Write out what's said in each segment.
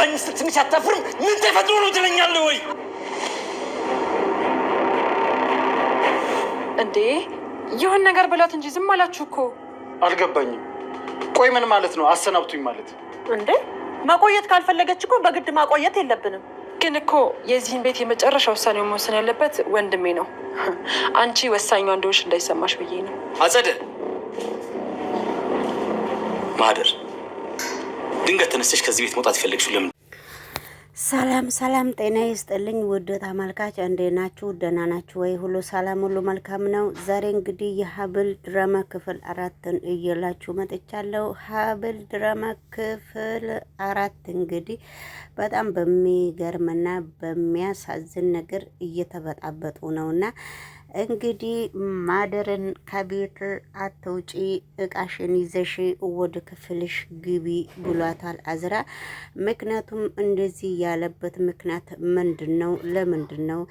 ያገባኝ ስትል ትንሽ አታፍርም? ምን ተፈጥሮ ነው ትለኛለህ ወይ? እንዴ ይሁን ነገር ብላት እንጂ ዝም አላችሁ እኮ። አልገባኝም። ቆይ ምን ማለት ነው አሰናብቱኝ ማለት? እንዴ ማቆየት ካልፈለገች እኮ በግድ ማቆየት የለብንም። ግን እኮ የዚህን ቤት የመጨረሻ ውሳኔውን መወሰን ያለበት ወንድሜ ነው። አንቺ ወሳኟ እንደሆንሽ እንዳይሰማሽ ብዬ ነው። አጸደ ማደር ድንገት ተነስተሽ ከዚህ ቤት መውጣት ፈለግሽው ለምን? ሰላም ጤና ይስጥልኝ ውድ ተመልካች፣ እንዴት ናችሁ? ደህና ናችሁ ወይ? ሁሉ ሰላም ሁሉ መልካም ነው። ዛሬ እንግዲህ የሀብል ድራማ ክፍል 4ን እየላችሁ መጥቻለሁ። ሀብል ድራማ ክፍል 4 እንግዲህ በጣም በሚገርምና በሚያሳዝን ነገር እየተበጣበጡ ነውና እንግዲህ ማደርን ከቤት አትውጪ፣ እቃሽን ይዘሽ ወደ ክፍልሽ ግቢ ብሏታል አዝራ። ምክንያቱም እንደዚህ ያለበት ምክንያት ምንድነው? ለምንድነው?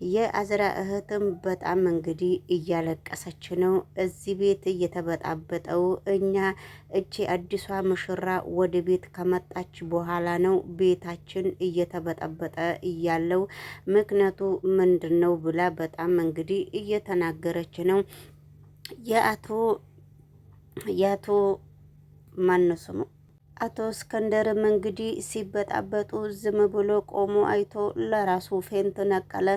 የአዝራ እህትም በጣም እንግዲህ እያለቀሰች ነው። እዚህ ቤት እየተበጣበጠው እኛ እቺ አዲሷ ሙሽራ ወደ ቤት ከመጣች በኋላ ነው ቤታችን እየተበጠበጠ እያለው ምክንያቱ ምንድነው ብላ በጣም እንግዲህ እየተናገረች ነው። የአቶ ማነው ስሙ አቶ እስከንደርም እንግዲህ ሲበጣበጡ ዝም ብሎ ቆሞ አይቶ ለራሱ ፌንት ነቀለ።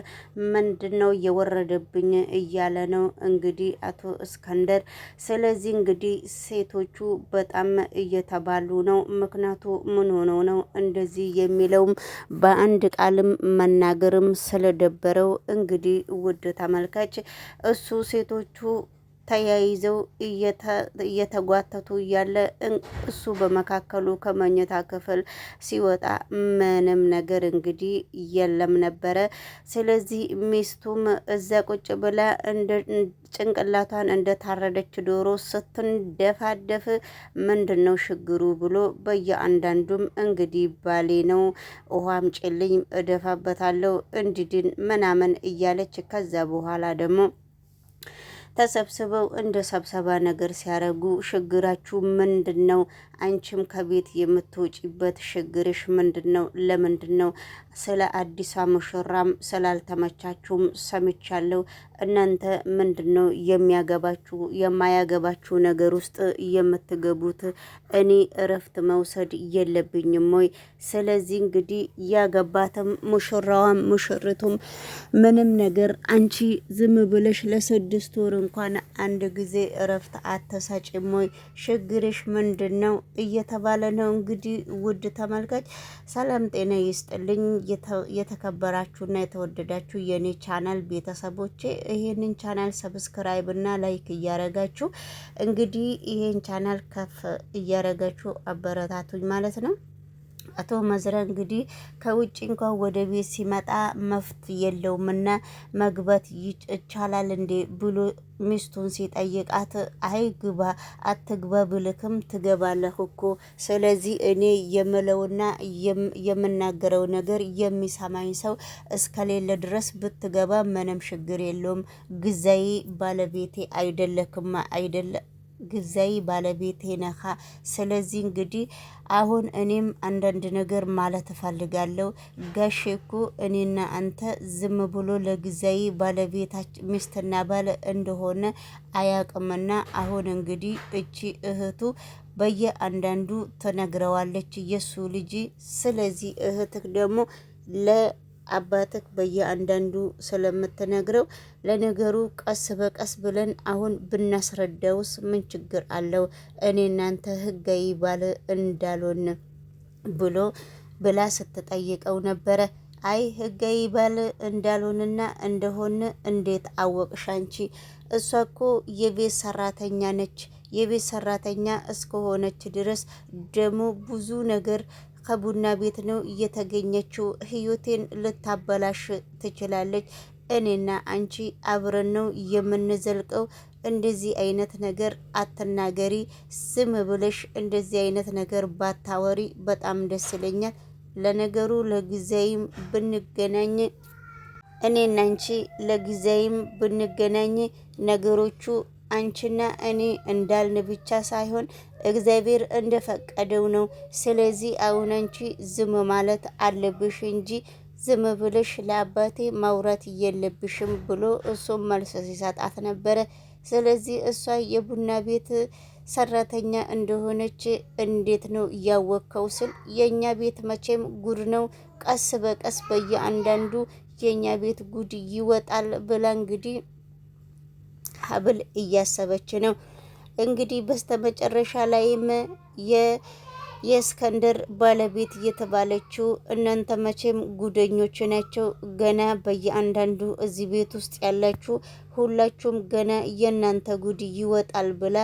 ምንድነው እየወረደብኝ እያለ ነው እንግዲህ አቶ እስከንደር። ስለዚህ እንግዲህ ሴቶቹ በጣም እየተባሉ ነው። ምክንያቱ ምን ሆነው ነው እንደዚህ የሚለውም በአንድ ቃልም መናገርም ስለደበረው እንግዲህ ውድ ተመልካች እሱ ሴቶቹ ተያይዘው እየተጓተቱ እያለ እሱ በመካከሉ ከመኝታ ክፍል ሲወጣ ምንም ነገር እንግዲህ የለም ነበረ። ስለዚህ ሚስቱም እዛ ቁጭ ብላ እንደ ጭንቅላቷን እንደታረደች ዶሮ ስትንደፋደፍ ምንድነው ችግሩ ብሎ በየአንዳንዱም እንግዲህ ባሌ ነው ውሃም ጭልኝ እደፋበታለሁ እንዲድን ምናምን እያለች ከዛ በኋላ ደግሞ ተሰብስበው እንደ ስብሰባ ነገር ሲያረጉ ችግራችሁ ምንድነው? አንቺም ከቤት የምትወጪበት ችግርሽ ምንድነው? ለምንድነው? ስለ አዲሷ ሙሽራም ስላልተመቻችሁም ሰምቻለሁ። እናንተ ምንድነው የሚያገባችሁ የማያገባችሁ ነገር ውስጥ የምትገቡት? እኔ እረፍት መውሰድ የለብኝም ወይ? ስለዚህ እንግዲህ ያገባትም ሙሽራዋም ሙሽርቱም ምንም ነገር አንቺ ዝም ብለሽ ለ6 ወር እንኳን አንድ ጊዜ እረፍት አተሳጭም ወይ? ችግርሽ ምንድነው እየተባለ ነው። እንግዲህ ውድ ተመልካች ሰላም ጤና ይስጥልኝ። የተከበራችሁና የተወደዳችሁ የኔ ቻናል ቤተሰቦቼ ይሄንን ቻናል ሰብስክራይብ እና ላይክ እያረጋችሁ እንግዲህ ይሄን ቻናል ከፍ እያረጋችሁ አበረታቱኝ ማለት ነው። አቶ መዝራ እንግዲህ ከውጭ እንኳን ወደ ቤት ሲመጣ መፍት የለውምና መግባት ይቻላል እንዴ ብሎ ሚስቱን ሲጠይቃት አይ ግባ አትግባ ብልክም ትገባለህ እኮ። ስለዚህ እኔ የምለውና የምናገረው ነገር የሚሰማኝ ሰው እስከሌለ ድረስ ብትገባ ምንም ችግር የለውም። ግዛይ ባለቤቴ አይደለክማ አይደለ ግዛይ ባለቤቴ ነኻ። ስለዚህ እንግዲህ አሁን እኔም አንዳንድ ነገር ማለት እፈልጋለሁ። ጋሼ እኮ እኔና አንተ ዝም ብሎ ለግዛይ ባለቤታችን ሚስትና ባለ እንደሆነ አያቅምና አሁን እንግዲህ እቺ እህቱ በየአንዳንዱ ተነግረዋለች የሱ ልጅ። ስለዚህ እህትህ ደግሞ አባትክ በየአንዳንዱ ስለምትነግረው ለነገሩ ቀስ በቀስ ብለን አሁን ብናስረዳውስ ምን ችግር አለው? እኔ እናንተ ህጋዊ ባል እንዳልሆን ብላ ስትጠይቀው ነበረ። አይ ህጋዊ ባል እንዳልሆንና እንደሆነ እንዴት አወቅሽ አንቺ? እሷ እኮ የቤት ሰራተኛ ነች። የቤት ሰራተኛ እስከሆነች ድረስ ደግሞ ብዙ ነገር ከቡና ቤት ነው እየተገኘችው። ህይወቴን ልታበላሽ ትችላለች። እኔና አንቺ አብረን ነው የምንዘልቀው። እንደዚህ አይነት ነገር አትናገሪ። ዝም ብለሽ እንደዚህ አይነት ነገር ባታወሪ በጣም ደስ ይለኛል። ለነገሩ ለጊዜይም ብንገናኝ እኔና አንቺ ለጊዜይም ብንገናኝ ነገሮቹ አንቺና እኔ እንዳልን ብቻ ሳይሆን እግዚአብሔር እንደፈቀደው ነው። ስለዚህ አሁን አንቺ ዝም ማለት አለብሽ እንጂ ዝም ብለሽ ለአባቴ ማውራት የለብሽም ብሎ እሱም መልስ ሲሰጣት ነበረ። ስለዚህ እሷ የቡና ቤት ሰራተኛ እንደሆነች እንዴት ነው እያወቅከው ስል የእኛ ቤት መቼም ጉድ ነው፣ ቀስ በቀስ በየአንዳንዱ የእኛ ቤት ጉድ ይወጣል ብላ እንግዲህ ሀብል እያሰበች ነው። እንግዲህ በስተመጨረሻ ላይም የእስከንደር ባለቤት የተባለችው እናንተ መቼም ጉደኞች ናቸው፣ ገና በየአንዳንዱ እዚህ ቤት ውስጥ ያላችሁ ሁላችሁም ገና የእናንተ ጉድ ይወጣል ብላ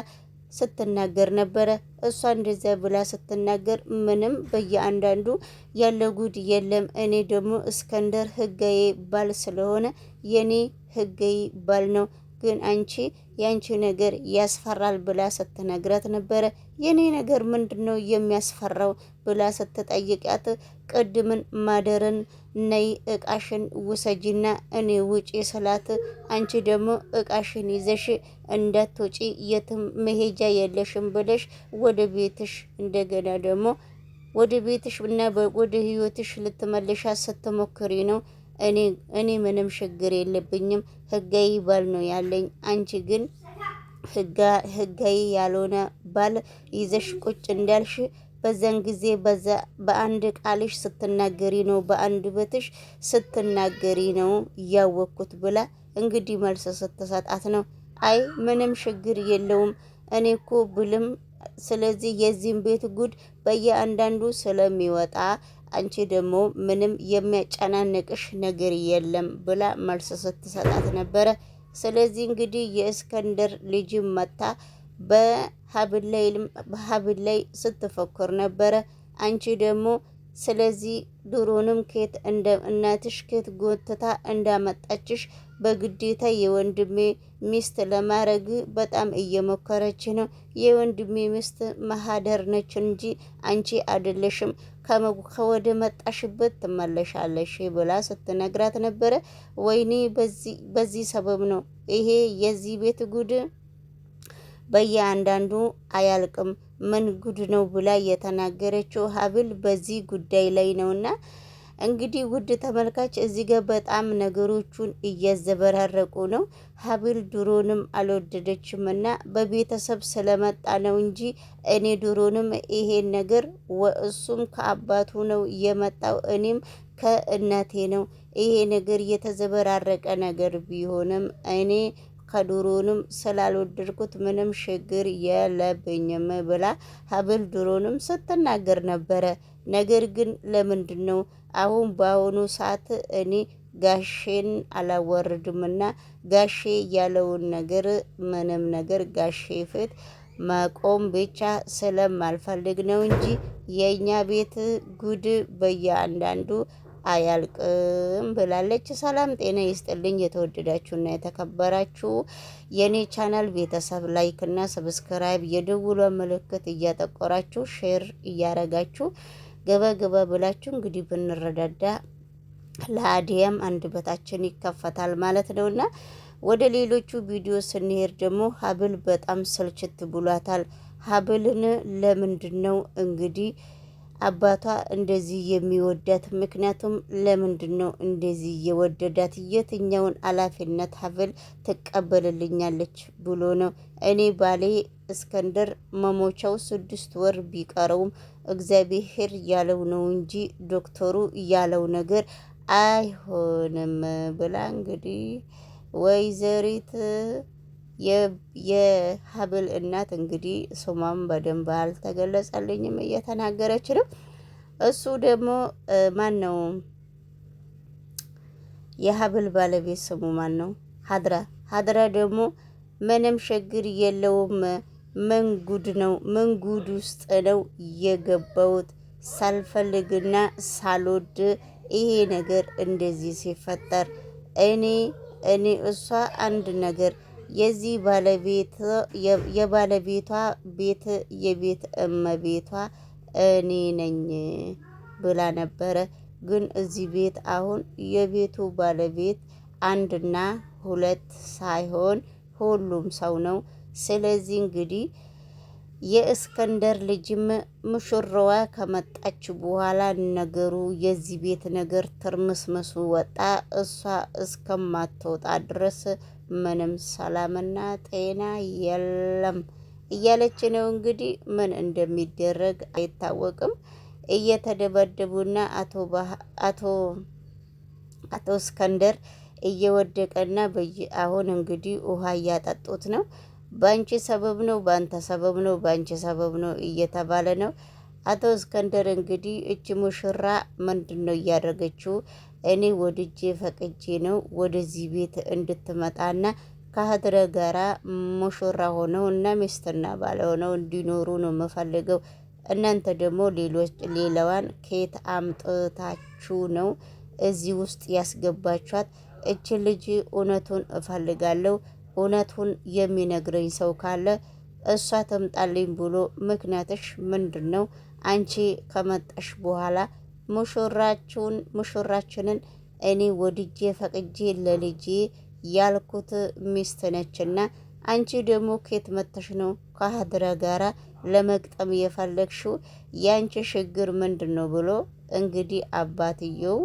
ስትናገር ነበረ። እሷ እንደዚያ ብላ ስትናገር ምንም በየአንዳንዱ ያለ ጉድ የለም፣ እኔ ደግሞ እስከንደር ህጋዬ ባል ስለሆነ የኔ ህጋዬ ባል ነው፣ ግን አንቺ ያንቺ ነገር ያስፈራል ብላ ስትነግራት ነበረ። የኔ ነገር ምንድን ነው የሚያስፈራው ብላ ስትጠይቃት ቅድምን ማደርን ነይ እቃሽን ውሰጂና እኔ ውጪ ስላት አንቺ ደግሞ እቃሽን ይዘሽ እንዳትወጪ የትም መሄጃ የለሽም ብለሽ ወደ ቤትሽ እንደገና ደግሞ ወደ ቤትሽ እና ወደ ህይወትሽ ልትመለሻት ስትሞክሪ ነው። እኔ ምንም ችግር የለብኝም፣ ህጋዊ ባል ነው ያለኝ። አንቺ ግን ህጋዊ ያልሆነ ባል ይዘሽ ቁጭ እንዳልሽ በዛን ጊዜ በአንድ ቃልሽ ስትናገሪ ነው፣ በአንድ በትሽ ስትናገሪ ነው እያወቅኩት ብላ እንግዲህ መልስ ስትሰጣት ነው። አይ ምንም ችግር የለውም እኔ እኮ ብልም ስለዚህ የዚህም ቤት ጉድ በየአንዳንዱ ስለሚወጣ አንቺ ደግሞ ምንም የሚያጨናንቅሽ ነገር የለም ብላ መልስ ስትሰጣት ነበረ። ስለዚህ እንግዲህ የእስከንደር ልጅ መታ በሀብል ላይ ስትፈክር ነበረ። አንቺ ደግሞ ስለዚህ ድሮንም ኬት እንደ እናትሽ ኬት ጎትታ እንዳመጣችሽ በግዴታ የወንድሜ ሚስት ለማድረግ በጣም እየሞከረች ነው። የወንድሜ ሚስት ማህደር ነች እንጂ አንቺ አይደለሽም፣ ከወደ መጣሽበት ትመለሻለሽ ብላ ስትነግራት ነበረ። ወይኔ በዚህ ሰበብ ነው ይሄ የዚህ ቤት ጉድ በየአንዳንዱ አያልቅም፣ ምን ጉድ ነው ብላ የተናገረችው ሀብል በዚህ ጉዳይ ላይ ነውና እንግዲህ ውድ ተመልካች እዚህ ጋር በጣም ነገሮቹን እያዘበራረቁ ነው። ሀብል ድሮንም አልወደደችም እና በቤተሰብ ስለመጣ ነው እንጂ እኔ ድሮንም ይሄን ነገር እሱም ከአባቱ ነው የመጣው፣ እኔም ከእናቴ ነው። ይሄ ነገር የተዘበራረቀ ነገር ቢሆንም እኔ ከድሮንም ስላልወደድኩት ምንም ችግር የለብኝም ብላ ሀብል ድሮንም ስትናገር ነበረ። ነገር ግን ለምንድን ነው አሁን በአሁኑ ሰዓት እኔ ጋሼን አላወርድምና ጋሼ ያለውን ነገር ምንም ነገር ጋሼ ፊት መቆም ብቻ ስለማልፈልግ ነው እንጂ የእኛ ቤት ጉድ በየአንዳንዱ አያልቅም ብላለች። ሰላም ጤና ይስጥልኝ የተወደዳችሁና የተከበራችሁ የኔ ቻናል ቤተሰብ ላይክ እና ሰብስክራይብ የደውሏ ምልክት እያጠቆራችሁ ሼር እያረጋችሁ ገባ ብላችሁ እንግዲህ ብንረዳዳ ለአዲያም አንደበታችን ይከፈታል ማለት ነውና ወደ ሌሎቹ ቪዲዮ ስንሄድ ደግሞ ሀብል በጣም ስልችት ብሏታል። ሀብልን ለምንድን ነው እንግዲህ አባቷ እንደዚህ የሚወዳት? ምክንያቱም ለምንድን ነው እንደዚህ የወደዳት? የትኛውን ኃላፊነት ሀብል ትቀበልልኛለች ብሎ ነው? እኔ ባሌ እስከንደር መሞቻው 6 ወር ቢቀረውም እግዚአብሔር ያለው ነው እንጂ ዶክተሩ ያለው ነገር አይሆንም ብላ እንግዲህ ወይዘሪት የሀብል እናት እንግዲህ ስሟም በደንብ አልተገለጸልኝም እየተናገረች ነው። እሱ ደግሞ ማን ነው? የሀብል ባለቤት ስሙ ማን ነው? ሀድራ ደግሞ ምንም ችግር የለውም፣ ምን ጉድ ነው? ምን ጉድ ውስጥ ነው የገባሁት? ሳልፈልግና ሳልወድ ይሄ ነገር እንደዚህ ሲፈጠር እኔ እሷ አንድ ነገር የዚህ ባለቤት የባለቤቷ ቤት የቤት እመቤቷ እኔ ነኝ ብላ ነበረ። ግን እዚህ ቤት አሁን የቤቱ ባለቤት 1 እና 2 ሳይሆን ሁሉም ሰው ነው። ስለዚህ እንግዲህ የእስከንደር ልጅም ሙሽራዋ ከመጣች በኋላ ነገሩ የዚህ ቤት ነገር ትርምስምሱ ወጣ። እሷ እስከማትወጣ ድረስ ምንም ሰላምና ጤና የለም እያለች ነው። እንግዲህ ምን እንደሚደረግ አይታወቅም። እየተደበደቡና አቶ እስከንደር እየወደቀና አሁን እንግዲህ ውሃ እያጠጡት ነው። ባንቺ ሰበብ ነው፣ ባንተ ሰበብ ነው፣ ባንቺ ሰበብ ነው እየተባለ ነው። አቶ እስከንደር እንግዲህ እቺ ሙሽራ ምንድን ነው እያደረገችው? እኔ ወድጄ ፈቅጄ ነው ወደዚህ ቤት እንድትመጣና ከሀድረ ጋራ ሙሽራ ሆነው እና ሚስትና ባለ ሆነው እንዲኖሩ ነው የምፈልገው። እናንተ ደግሞ ሌላዋን ከየት አምጥታችሁ ነው እዚህ ውስጥ ያስገባችኋት? እቺ ልጅ እውነቱን እፈልጋለሁ፣ እውነቱን የሚነግረኝ ሰው ካለ እሷ ትምጣልኝ ብሎ ምክንያትሽ ምንድን ነው? አንቺ ከመጣሽ በኋላ ሙሽራችንን እኔ ወድጄ ፈቅጄ ለልጄ ያልኩት ሚስት ነችና አንቺ ደግሞ ከየት መተሽ ነው ከሀድራ ጋራ ለመግጠም የፈለግሽው? ያንቺ ችግር ምንድን ነው ብሎ እንግዲህ አባትየው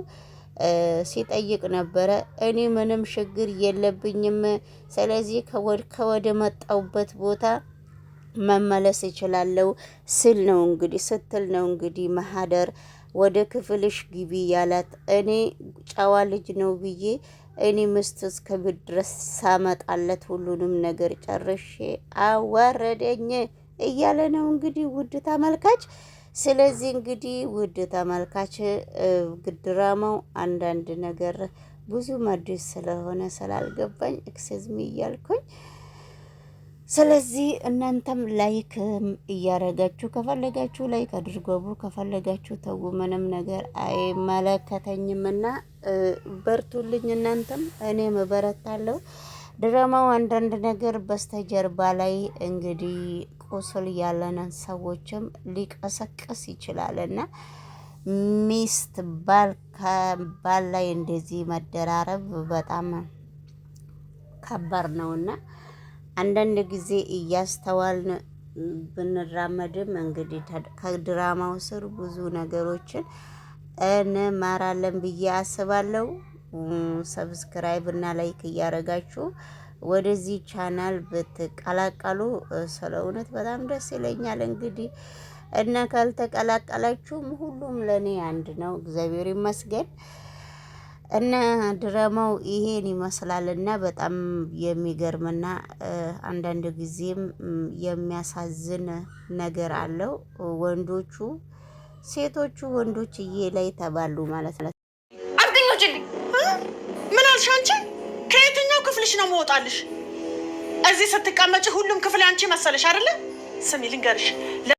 ሲጠይቅ ነበረ። እኔ ምንም ችግር የለብኝም፣ ስለዚህ ከወደ መጣውበት ቦታ መመለስ እችላለሁ ስትል ነው እንግዲህ ማህደር ወደ ክፍልሽ ግቢ ያላት። እኔ ጨዋ ልጅ ነው ብዬ እኔ ምስት እስከብት ድረስ ሳመጣለት ሁሉንም ነገር ጨርሼ አዋረደኝ እያለ ነው እንግዲህ ውድ ተመልካች። ስለዚህ እንግዲህ ውድ ተመልካች ድራማው አንዳንድ ነገር ብዙ መድስ ስለሆነ ስላልገባኝ ኤክስዝሚ እያልኩኝ፣ ስለዚህ እናንተም ላይክ እያረጋችሁ ከፈለጋችሁ ላይክ አድርጎቡ፣ ከፈለጋችሁ ተው፣ ምንም ነገር አይመለከተኝምና በርቱልኝ። እናንተም እኔም እበረታለሁ። ድራማው አንዳንድ ነገር በስተጀርባ ላይ እንግዲህ ቁስል ያለንን ሰዎችም ሊቀሰቅስ ይችላልና ሚስት ባል ላይ እንደዚህ መደራረብ በጣም ከባድ ነውና አንዳንድ ጊዜ እያስተዋልን ብንራመድም እንግዲህ ከድራማው ስር ብዙ ነገሮችን እንማራለን ብዬ አስባለሁ። ሰብስክራይብ እና ላይክ እያረጋችሁ ወደዚህ ቻናል ብትቀላቀሉ ስለ እውነት በጣም ደስ ይለኛል። እንግዲህ እና ካልተቀላቀላችሁም ሁሉም ለኔ አንድ ነው፣ እግዚአብሔር ይመስገን። እና ድራማው ይሄን ይመስላልና በጣም የሚገርምና አንዳንድ ጊዜም የሚያሳዝን ነገር አለው። ወንዶቹ ሴቶቹ ወንዶችዬ ላይ ተባሉ ማለት ነው። አትገኙልኝ። ምን አልሽ አንቺ? ከየትኛው ክፍልሽ ነው መውጣልሽ? እዚህ ስትቀመጪ ሁሉም ክፍል አንቺ መሰለሽ አይደለ? ስሚ ልንገርሽ